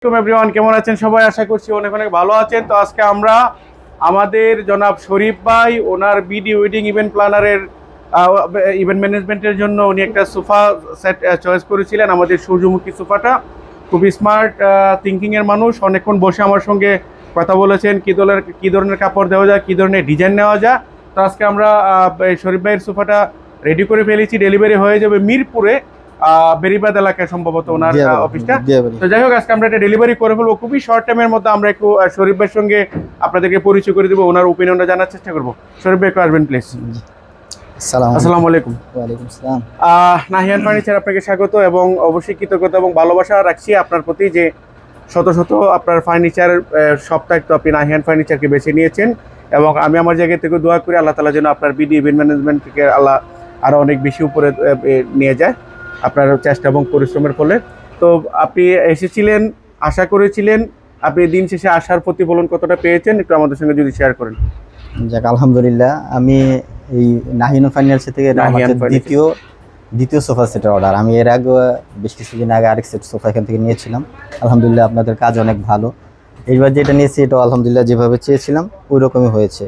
Everyone, কেমন আছেন সবাই? আশা করছি অনেক অনেক ভালো আছেন। তো আজকে আমরা আমাদের জনাব শরীফ ভাই ওনার বিডি ওয়েডিং ইভেন্ট প্ল্যানারের ইভেন্ট ম্যানেজমেন্টের জন্য উনি একটা সোফা সেট চয়েস করেছিলেন। আমাদের সূর্যমুখী সোফাটা খুব স্মার্ট থিঙ্কিং এর মানুষ। অনেকক্ষণ বসে আমার সঙ্গে কথা বলেছেন কি ধরনের কাপড় দেওয়া যায়, কি ধরনের ডিজাইন নেওয়া যায়। তো আজকে আমরা শরীফ ভাইয়ের সোফাটা রেডি করে ফেলেছি। ডেলিভারি হয়ে যাবে মিরপুরে, বেরিবাদ এলাকায় সম্ভবত ওনার অফিসটা। তো যাই হোক, আজকে আমরা এটা ডেলিভারি করে ফেলবো খুবই শর্ট টাইমের মধ্যে। আমরা একটু শরীফ ভাইয়ের সঙ্গে আপনাদেরকে পরিচয় করে দেবো, ওনার ওপিনিয়নটা জানার চেষ্টা করবো। শরীফ ভাই একটু আসবেন প্লিজ। আসসালামু আলাইকুম। ওয়ালাইকুম আসসালাম। নাহিয়ান ফার্নিচার আপনাকে স্বাগত এবং অবশ্যই কৃতজ্ঞতা এবং ভালোবাসা রাখছি আপনার প্রতি যে শত শত আপনার ফার্নিচার সপ্তাহে তো আপনি নাহিয়ান ফার্নিচারকে বেছে নিয়েছেন। এবং আমি আমার জায়গা থেকে দোয়া করি আল্লাহ তাআলা যেন আপনার বিডি ইভেন্ট ম্যানেজমেন্টকে আল্লাহ আরও অনেক বেশি উপরে নিয়ে যায় আপনার চেষ্টা এবং পরিশ্রমের ফলে। তো আপনি এসেছিলেন, আশা করেছিলেন, আপনি দিন শেষে আসার প্রতিফলন কতটা পেয়েছেন একটু আমাদের সঙ্গে যদি শেয়ার করেন। যাক, আলহামদুলিল্লাহ। আমি এই নাহিয়ান ফার্নিচার থেকে দ্বিতীয় সোফা সেটের অর্ডার। আমি এর আগে বেশ কিছুদিন আগে আরেক সেট সোফা এখান থেকে নিয়েছিলাম। আলহামদুলিল্লাহ আপনাদের কাজ অনেক ভালো। এইবার যেটা নিয়েছি এটা আলহামদুলিল্লাহ যেভাবে চেয়েছিলাম ওই রকমই হয়েছে।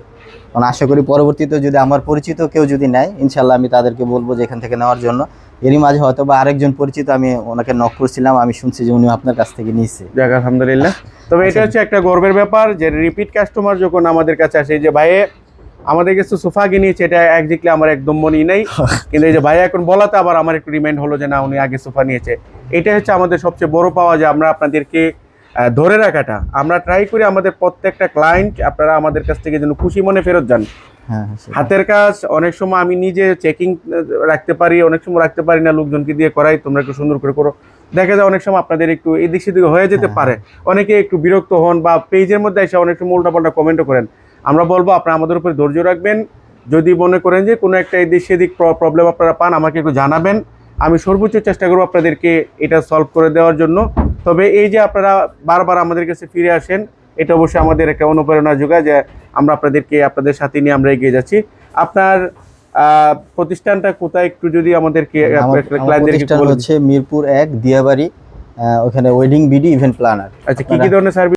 কারণ আশা করি পরবর্তীতে যদি আমার পরিচিত কেউ যদি নেয়, ইনশাল্লাহ আমি তাদেরকে বলবো যে এখান থেকে নেওয়ার জন্য। এরই মাঝে হয়তো বা আরেকজন পরিচিত আমি ওনাকে নক করছিলাম, আমি শুনছি যে উনি আপনার কাছ থেকে নিয়েছে। যাক আলহামদুলিল্লাহ। তবে এটা হচ্ছে একটা গর্বের ব্যাপার যে রিপিট কাস্টমার যখন আমাদের কাছে আসে যে ভাইয়ে আমাদের কাছে সোফা কিনেছে, এটা একদিকলে আমার একদম মনেই নেই, কিন্তু এই যে ভাই এখন বলাতে আবার আমার একটু রিমাইন্ড হলো যে না উনি আগে সোফা নিয়েছে। এটা হচ্ছে আমাদের সবচেয়ে বড় পাওয়া, যে আমরা আপনাদেরকে ধরে রাখাটা আমরা ট্রাই করি। আমাদের প্রত্যেকটা ক্লায়েন্ট আপনারা আমাদের কাছ থেকে যেন খুশি মনে ফেরত যান। হাতের কাজ অনেক সময় আমি নিজে চেকিং রাখতে পারি, অনেক সময় রাখতে পারি না, লোকজনকে দিয়ে করাই, তোমরা একটু সুন্দর করে করো। দেখা যায় অনেক সময় আপনাদের একটু এদিক সেদিক হয়ে যেতে পারে, অনেকে একটু বিরক্ত হন বা পেজের মধ্যে এসে অনেক সময় উল্টাপাল্টা কমেন্টও করেন। আমরা বলবো আপনারা আমাদের উপরে ধৈর্য রাখবেন। যদি মনে করেন যে কোনো একটা এদিক সেদিক প্রবলেম আপনারা পান, আমাকে একটু জানাবেন। আমি সর্বোচ্চ চেষ্টা করবো আপনাদেরকে এটা সলভ করে দেওয়ার জন্য। তবে এই যে আপনারা বারবার আমাদের কাছে ফিরে আসেন, এটা অবশ্যই আমাদের একটা অনুপ্রেরণা যোগায় যে আমরা আপনাদের সাথে নিয়ে আমরা এগিয়ে যাচ্ছি। আপনার প্রতিষ্ঠানটা কোথায় একটু যদি আমাদেরকে হচ্ছে মিরপুর 1 দিয়াবাড়ি, ওখানে ওয়েডিং বিডি ইভেন্ট প্ল্যানার। আচ্ছা, কি ধরনের সার্ভিস